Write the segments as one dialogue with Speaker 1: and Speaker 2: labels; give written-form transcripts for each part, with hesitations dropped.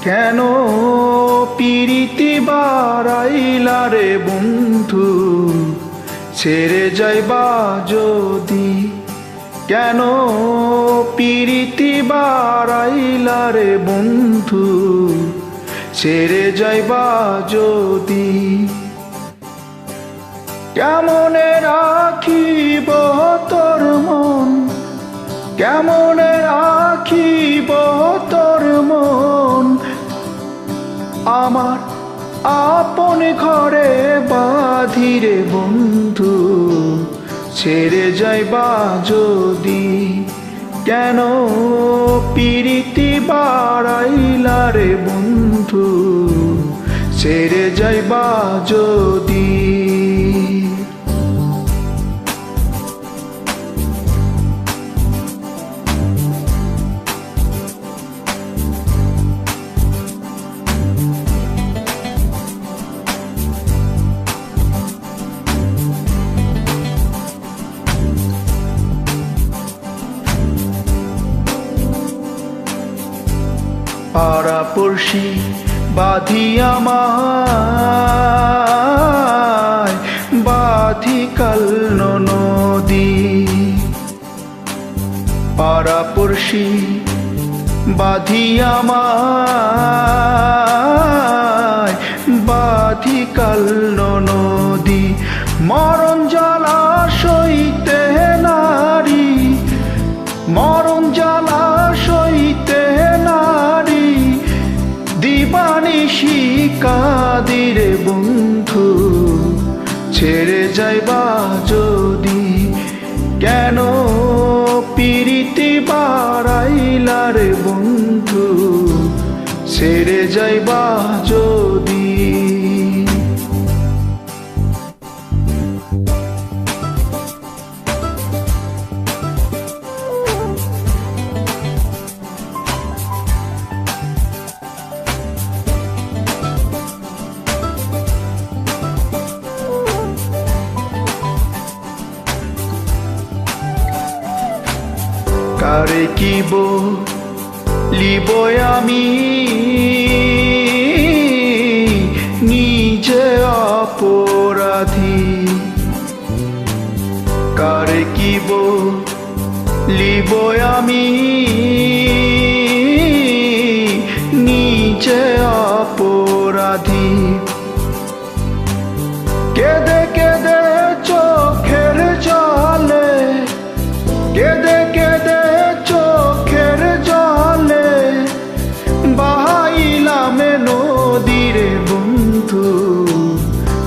Speaker 1: কেন পিরিতি বারাইলা রে বন্ধু, ছেড়ে যাইবা যদি? কেন পিরিতি বারাইলা রে বন্ধু, ছেড়ে যাইবা যদি? কেমনে রাখিব তোর মন, কেমনে রাখিব তোর মন, আমার আপন ঘরে বাঁধিরে বন্ধু, ছেড়ে যাইবা যদি? কেন পিরিতি বারাইলা রে বন্ধু, ছেড়ে যাইবা যদি? পাড়াপড়শি বাঁধি আমায়, বাঁধি কাল নদী। পাড়াপড়শি বাঁধি আমায়, বাঁধি কাল নদী। মরণ জ্বালা সইতে নারী, মরণ জ্বালা সইতে নারী, দিবানিশি কাদিরে বন্ধু, ছেড়ে যাইবা যদি? কেন পিরিতি বারাইলা রে বন্ধু, ছেড়ে যাইবা যদি? কারে কি বলিব আমি, নিজে অপরাধী। কারে কি বলিব আমি, নিজে অপরাধী। কেঁদে কেঁদে চোখের জলে, কেঁদে কেঁদে চোখের জলে, বাহাইলাম নদীরে বন্ধু,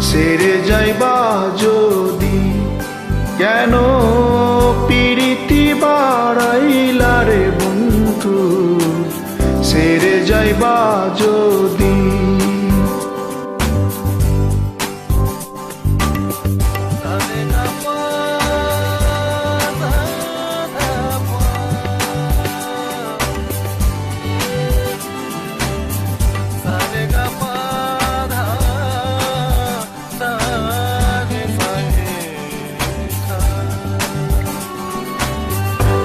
Speaker 1: ছেড়ে যাইবা যদি? কেন পিরিতি বারাইলা রে বন্ধু, ছেড়ে যাইবা যদি?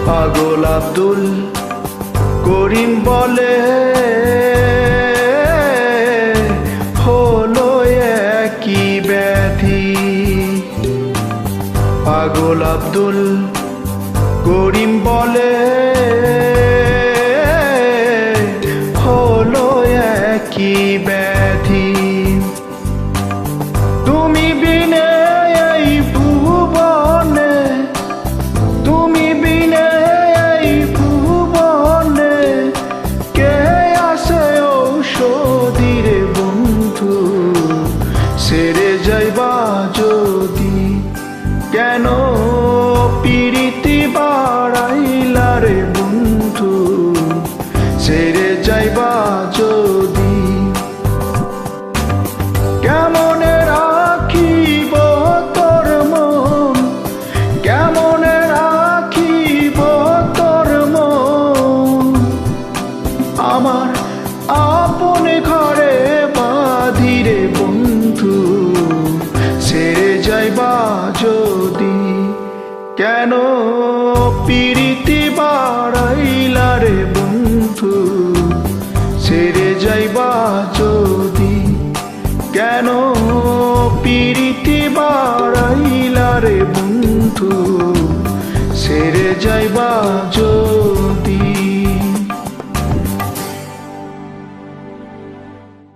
Speaker 1: পাগল আব্দুল করিম বলে, হলো একই ব্যাধি। পাগল আব্দুল করিম বলে, হলো একই ব্যাধি। তুমি বিনে এই ভুবনে, তুমি বিনে এই ভুবনে, কে আসে ঔষধি রে বন্ধু, ছেড়ে যাইবা যদি? কেন পিরিতি বারাইলা রে বন্ধু, ছেড়ে যাইবা যদি? কেমনে রাখিব তোর মন, কেমনে রাখিব তোর মন, আমার আপন ঘরে বাঁধিরে বন্ধু, ছেড়ে যাইবা যদি? কেন পিরিতি বারাইলা রে বন্ধু, ছেড়ে যাইবা পিরিতি বাড়াইলা রে বন্ধু সেরে যাইবা